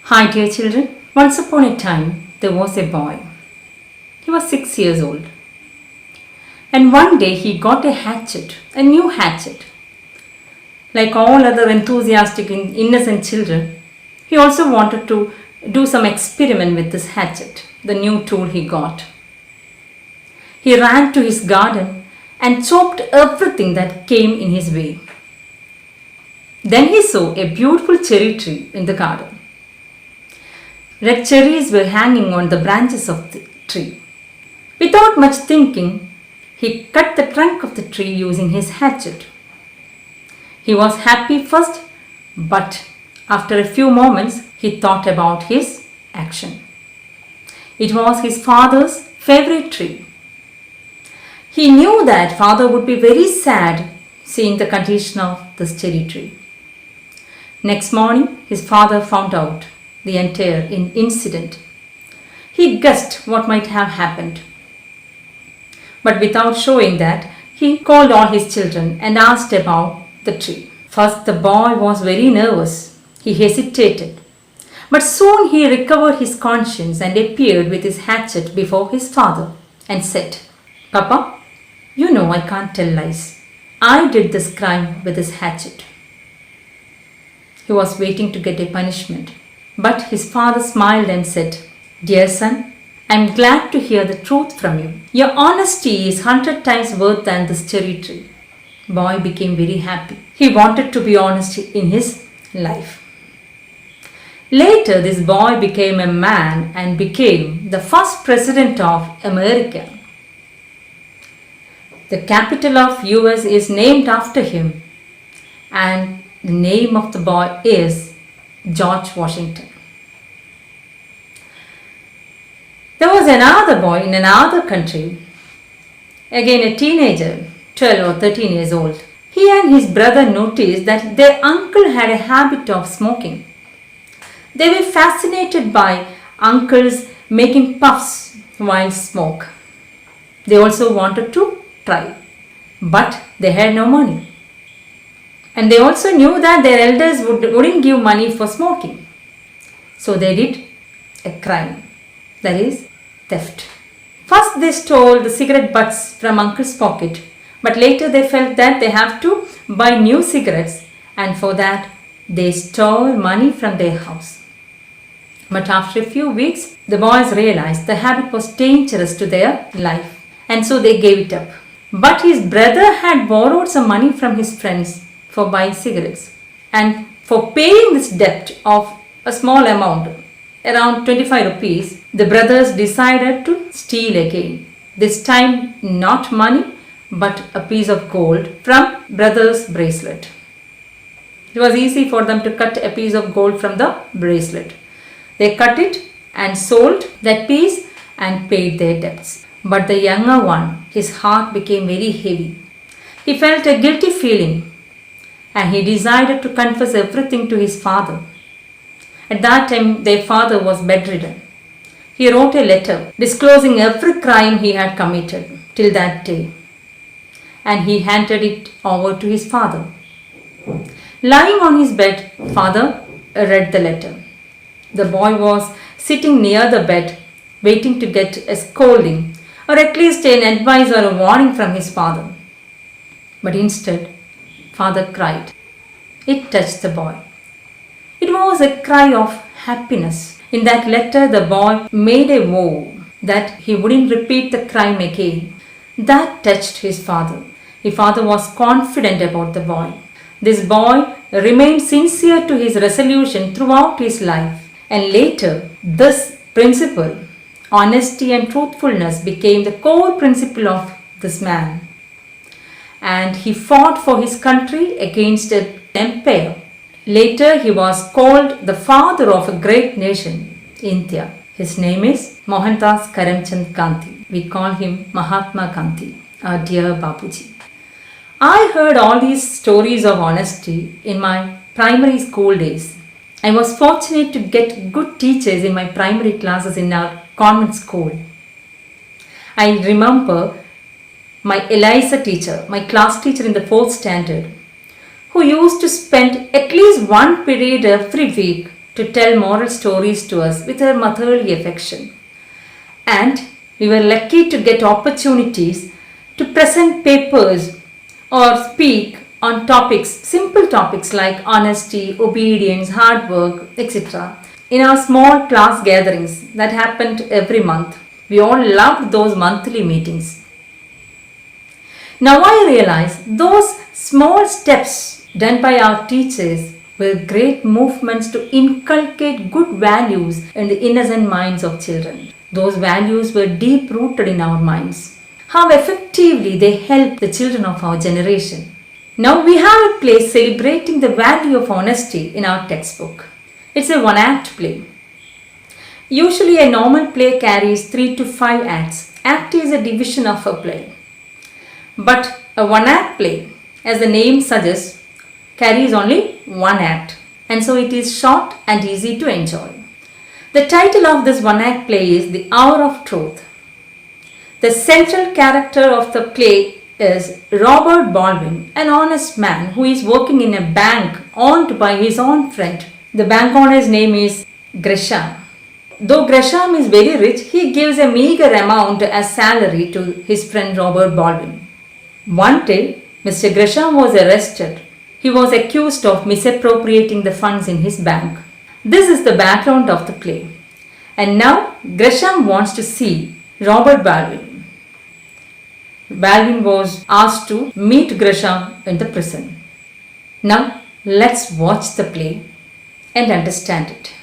Hi, dear children. Once upon a time, there was a boy. He was 6 years old. And one day he got a hatchet, a new hatchet. Like all other enthusiastic, innocent children, he also wanted to do some experiment with this hatchet, the new tool he got. He ran to his garden and chopped everything that came in his way. Then he saw a beautiful cherry tree in the garden. Red cherries were hanging on the branches of the tree. Without much thinking, he cut the trunk of the tree using his hatchet. He was happy first, but after a few moments, he thought about his action. It was his father's favorite tree. He knew that father would be very sad seeing the condition of this cherry tree. Next morning, his father found out the entire incident. He guessed what might have happened. But without showing that, he called all his children and asked about the tree. First, the boy was very nervous. He hesitated. But soon he recovered his conscience and appeared with his hatchet before his father and said, "Papa, you know I can't tell lies. I did this crime with this hatchet." He was waiting to get a punishment. But his father smiled and said, "Dear son, I am glad to hear the truth from you. Your honesty is 100 times worth than this cherry tree." Boy became very happy. He wanted to be honest in his life. Later, this boy became a man and became the first president of America. The capital of US is named after him, and the name of the boy is George Washington. There was another boy in another country, again a teenager, 12 or 13 years old. He and his brother noticed that their uncle had a habit of smoking. They were fascinated by uncles making puffs while smoke. They also wanted to try, but they had no money. And they also knew that their elders wouldn't give money for smoking. So they did a crime, that is, theft. First they stole the cigarette butts from uncle's pocket, but later they felt that they have to buy new cigarettes, and for that they stole money from their house. But after a few weeks, the boys realized the habit was dangerous to their life, and so they gave it up. But his brother had borrowed some money from his friends for buying cigarettes, and for paying this debt of a small amount, around 25 rupees, the brothers decided to steal again. This time not money, but a piece of gold from brother's bracelet. It was easy for them to cut a piece of gold from the bracelet. They cut it and sold that piece and paid their debts. But the younger one, his heart became very heavy. He felt a guilty feeling, and he decided to confess everything to his father. At that time, their father was bedridden. He wrote a letter disclosing every crime he had committed till that day, and he handed it over to his father. Lying on his bed, father read the letter. The boy was sitting near the bed, waiting to get a scolding, or at least an advice or a warning from his father. But instead, father cried. It touched the boy. It was a cry of happiness. In that letter, the boy made a vow that he wouldn't repeat the crime again. That touched his father. His father was confident about the boy. This boy remained sincere to his resolution throughout his life. And later, this principle, honesty and truthfulness, became the core principle of this man. And he fought for his country against an empire. Later, he was called the father of a great nation, India. His name is Mohandas Karamchand Gandhi. We call him Mahatma Gandhi, our dear Babuji. I heard all these stories of honesty in my primary school days. I was fortunate to get good teachers in my primary classes in our convent school. I remember my Eliza teacher, my class teacher in the 4th standard, who used to spend at least one period every week to tell moral stories to us with her motherly affection. And we were lucky to get opportunities to present papers or speak on topics, simple topics like honesty, obedience, hard work, etc. in our small class gatherings that happened every month. We all loved those monthly meetings. Now I realize those small steps done by our teachers were great movements to inculcate good values in the innocent minds of children. Those values were deep rooted in our minds. How effectively they helped the children of our generation. Now we have a play celebrating the value of honesty in our textbook. It's a one-act play. Usually a normal play carries 3 to 5 acts. Act is a division of a play. But a one-act play, as the name suggests, carries only one act, and so it is short and easy to enjoy. The title of this one-act play is The Hour of Truth. The central character of the play is Robert Baldwin, an honest man who is working in a bank owned by his own friend. The bank owner's name is Gresham. Though Gresham is very rich, he gives a meager amount as salary to his friend Robert Baldwin. One day, Mr. Gresham was arrested. He was accused of misappropriating the funds in his bank. This is the background of the play. And now Gresham wants to see Robert Baldwin. Baldwin was asked to meet Gresham in the prison. Now let's watch the play and understand it.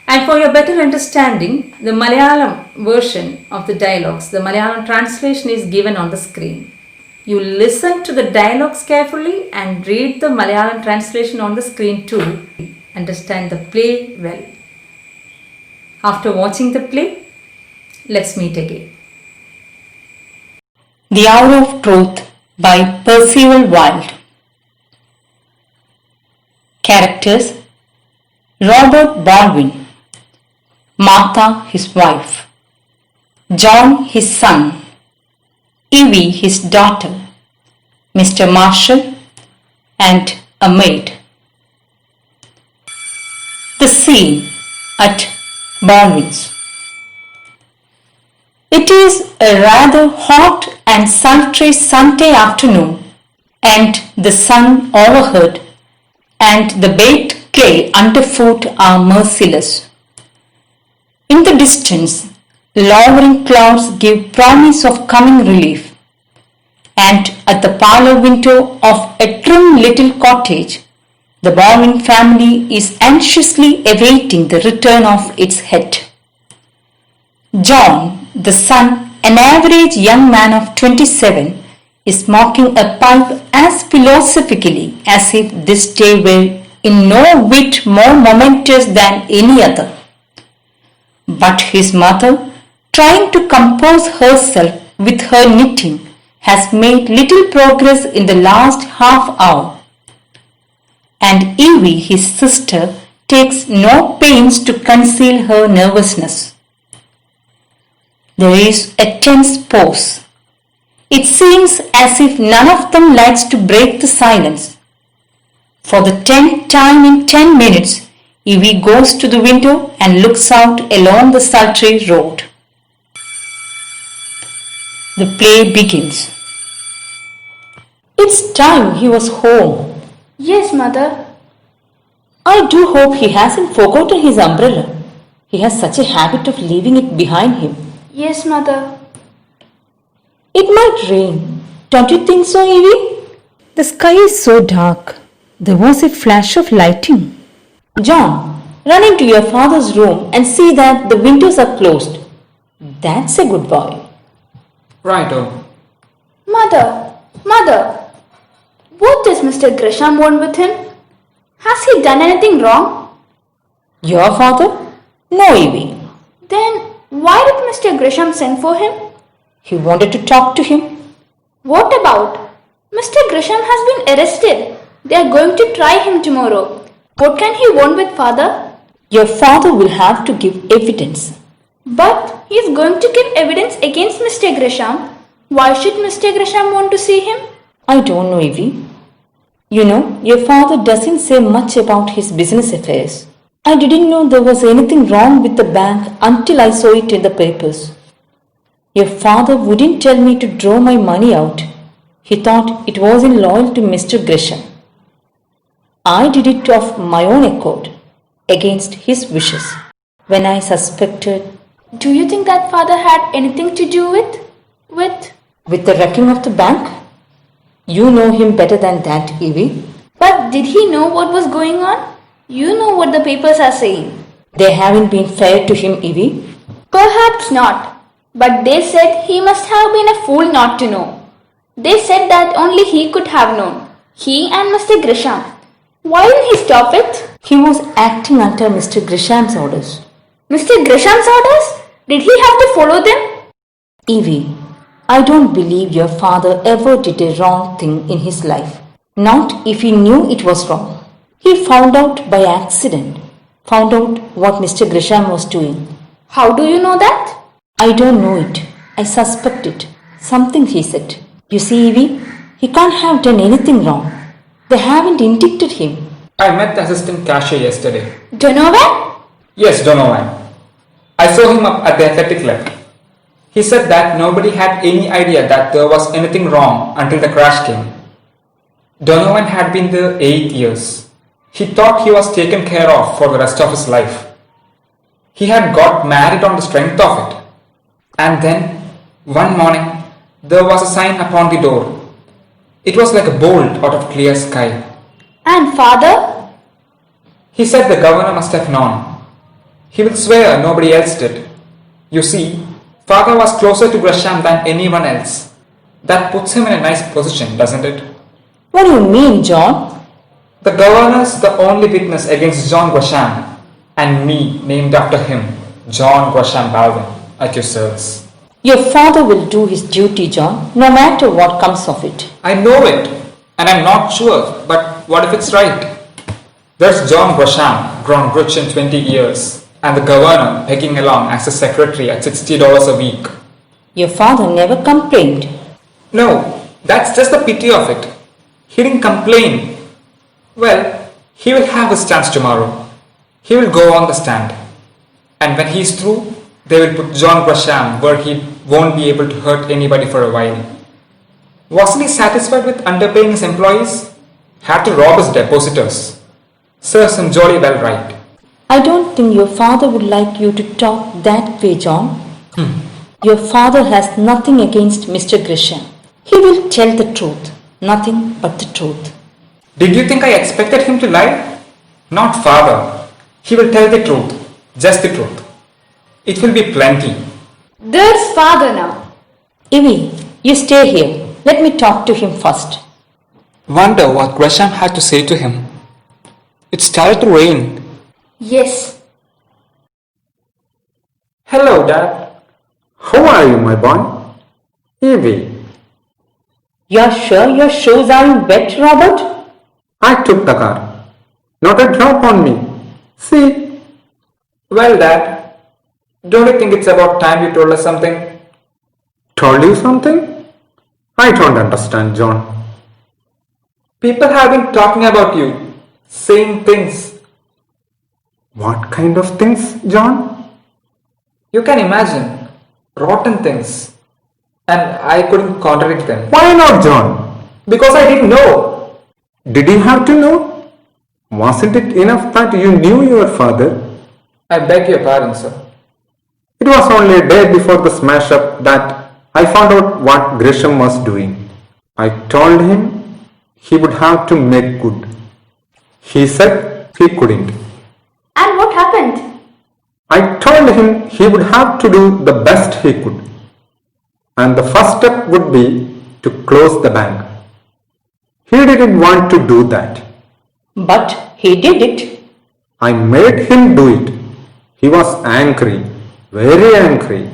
And for your better understanding, the Malayalam version of the dialogues, the Malayalam translation is given on the screen. You listen to the dialogues carefully and read the Malayalam translation on the screen too. Understand the play well. After watching the play, let's meet again. The Hour of Truth by Percival Wilde. Characters: Robert Baldwin, Martha his wife, John his son, Evie his daughter, Mr. Marshall, and a maid. The scene at Baldwin's. It is a rather hot and sultry Sunday afternoon, and the sun overhead and the baked clay underfoot are merciless. In the distance, lowering clouds give promise of coming relief, and at the parlour window of a trim little cottage, the Baldwin family is anxiously awaiting the return of its head. John, the son, an average young man of 27, is smoking a pipe as philosophically as if this day were in no whit more momentous than any other. But his mother, trying to compose herself with her knitting, has made little progress in the last half hour. And Evie, his sister, takes no pains to conceal her nervousness. There is a tense pause. It seems as if none of them likes to break the silence. For the 10th time in 10 minutes, Evie goes to the window and looks out along the sultry road. The play begins. It's time he was home. Yes, Mother. I do hope he hasn't forgotten his umbrella. He has such a habit of leaving it behind him. Yes, Mother. It might rain. Don't you think so, Evie? The sky is so dark. There was a flash of lighting. John, run into your father's room and see that the windows are closed. That's a good boy. Righto. Mother, what does Mr. Gresham want with him? Has he done anything wrong? Your father? No, Evie. Then why did Mr. Gresham send for him? He wanted to talk to him. What about? Mr. Gresham has been arrested. They are going to try him tomorrow. What can he want with father? Your father will have to give evidence. But he is going to give evidence against Mr. Gresham. Why should Mr. Gresham want to see him? I don't know, Evie. You know, your father doesn't say much about his business affairs. I didn't know there was anything wrong with the bank until I saw it in the papers. Your father wouldn't tell me to draw my money out. He thought it wasn't loyal to Mr. Gresham. I did it of my own accord, against his wishes, when I suspected. Do you think that father had anything to do with? With the wrecking of the bank? You know him better than that, Evie. But did he know what was going on? You know what the papers are saying. They haven't been fair to him, Evie. Perhaps not. But they said he must have been a fool not to know. They said that only he could have known. He and Mr. Gresham. Why didn't he stop it? He was acting under Mr. Gresham's orders. Mr. Gresham's orders? Did he have to follow them? Evie, I don't believe your father ever did a wrong thing in his life. Not if he knew it was wrong. He found out by accident. Found out what Mr. Gresham was doing. How do you know that? I don't know it. I suspect it. Something he said. You see, Evie, he can't have done anything wrong. They haven't indicted him. I met the assistant cashier yesterday. Donovan? Yes, Donovan. I saw him up at the athletic club. He said that nobody had any idea that there was anything wrong until the crash came. Donovan had been there 8 years. He thought he was taken care of for the rest of his life. He had got married on the strength of it. And then, one morning, there was a sign upon the door. It was like a bolt out of clear sky. And father? He said the governor must have known. He will swear nobody else did. You see, father was closer to Gresham than anyone else. That puts him in a nice position, doesn't it? What do you mean, John? The governor's the only witness against John Gresham, and me named after him, John Gresham Baldwin, at your service. Your father will do his duty, John, no matter what comes of it. I know it, and I'm not sure, but what if it's right? There's John Gresham, grown rich in 20 years, and the governor pegging along as a secretary at $60 a week. Your father never complained. No, that's just the pity of it. He didn't complain. Well, he will have his chance tomorrow. He will go on the stand. And when he's through, they will put John Gresham where he won't be able to hurt anybody for a while. Wasn't he satisfied with underpaying his employees? Had to rob his depositors. Serves him jolly well right. I don't think your father would like you to talk that way, John. Your father has nothing against Mr. Gresham. He will tell the truth, nothing but the truth. Did you think I expected him to lie? Not father. He will tell the truth, just the truth. It will be plenty. There's father now. Evie, you stay here. Let me talk to him first. Wonder what Gresham had to say to him. It started to rain. Yes. Hello, Dad. How are you, my boy? Evie, You're sure your shoes aren't wet, Robert? I took the car. Not a drop on me. See? Well, Dad, don't you think it's about time you told us something? Told you something? I don't understand, John. People have been talking about you, saying things. What kind of things, John? You can imagine, rotten things. And I couldn't contradict them. Why not, John? Because I didn't know. Did you have to know? Wasn't it enough that you knew your father? I beg your pardon, sir. It was only a day before the smash up that I found out what Gresham was doing. I told him he would have to make good. He said he couldn't. And what happened? I told him he would have to do the best he could. And the first step would be to close the bank. He didn't want to do that. But he did it. I made him do it. He was angry, very angry.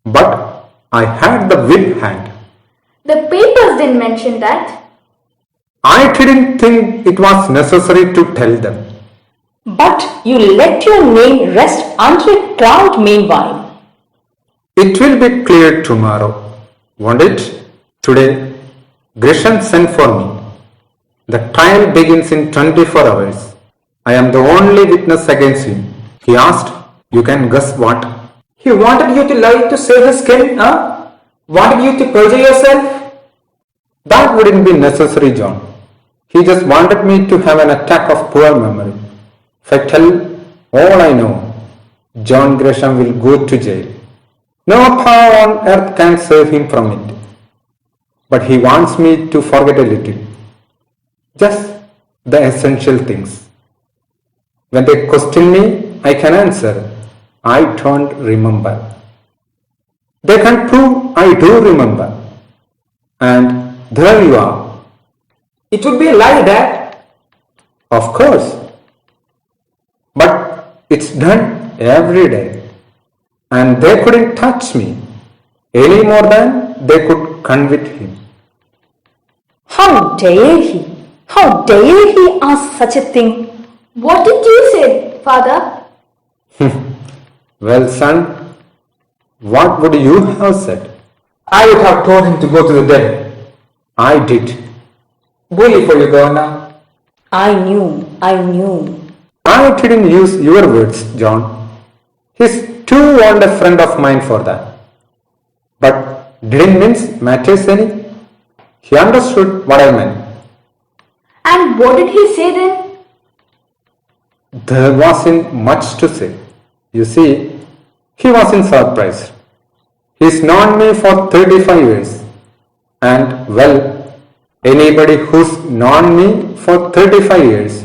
But I had the whip hand. The papers didn't mention that. I didn't think it was necessary to tell them. But you let your name rest under a cloud meanwhile. It will be clear tomorrow, won't it? Today, Gresham sent for me. The trial begins in 24 hours. I am the only witness against him. He asked, you can guess what? He wanted you to lie to save his skin, huh? Wanted you to perjure yourself? That wouldn't be necessary, John. He just wanted me to have an attack of poor memory. If I tell all I know, John Gresham will go to jail. No power on earth can save him from it. But he wants me to forget a little. Just the essential things. When they question me, I can answer, I don't remember. They can prove I do remember. And there you are. It would be a lie, Dad. Of course. But it's done every day. And they couldn't touch me any more than they could convict him. How dare he? How dare he ask such a thing? What did you say, Father? Well, son, what would you have said? I would have told him to go to the dead. I did. Bully for you, Governor. I knew. I didn't use your words, John. He's too old a friend of mine for that. But didn't mince matters any. He understood what I meant. And what did he say then? There wasn't much to say. You see, he wasn't surprised. He's known me for 35 years. And well, anybody who's known me for 35 years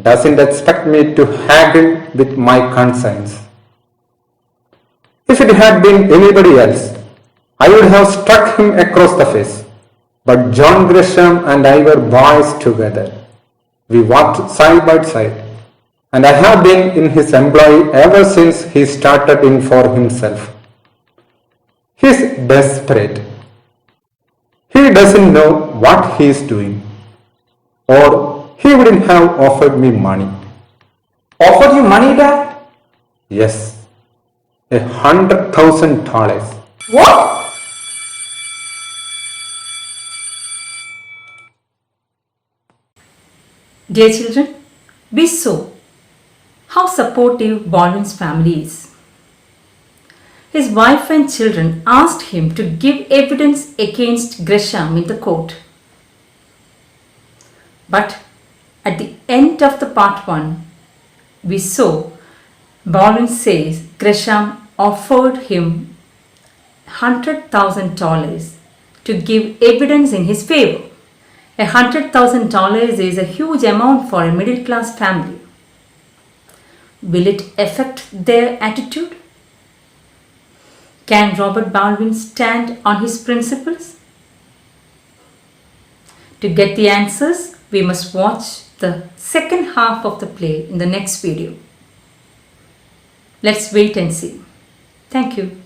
doesn't expect me to haggle with my conscience. If it had been anybody else, I would have struck him across the face. But John Gresham and I were boys together. We walked side by side, and I have been in his employ ever since he started in for himself. He's desperate. He doesn't know what he's doing, or he wouldn't have offered me money. Offered you money, Dad? Yes, $100,000. What? Dear children, we saw how supportive Baldwin's family is. His wife and children asked him to give evidence against Gresham in the court. But at the end of the part 1, we saw Baldwin says Gresham offered him $100,000 to give evidence in his favor. $100,000 is a huge amount for a middle class family. Will it affect their attitude? Can Robert Baldwin stand on his principles? To get the answers, we must watch the second half of the play in the next video. Let's wait and see. Thank you.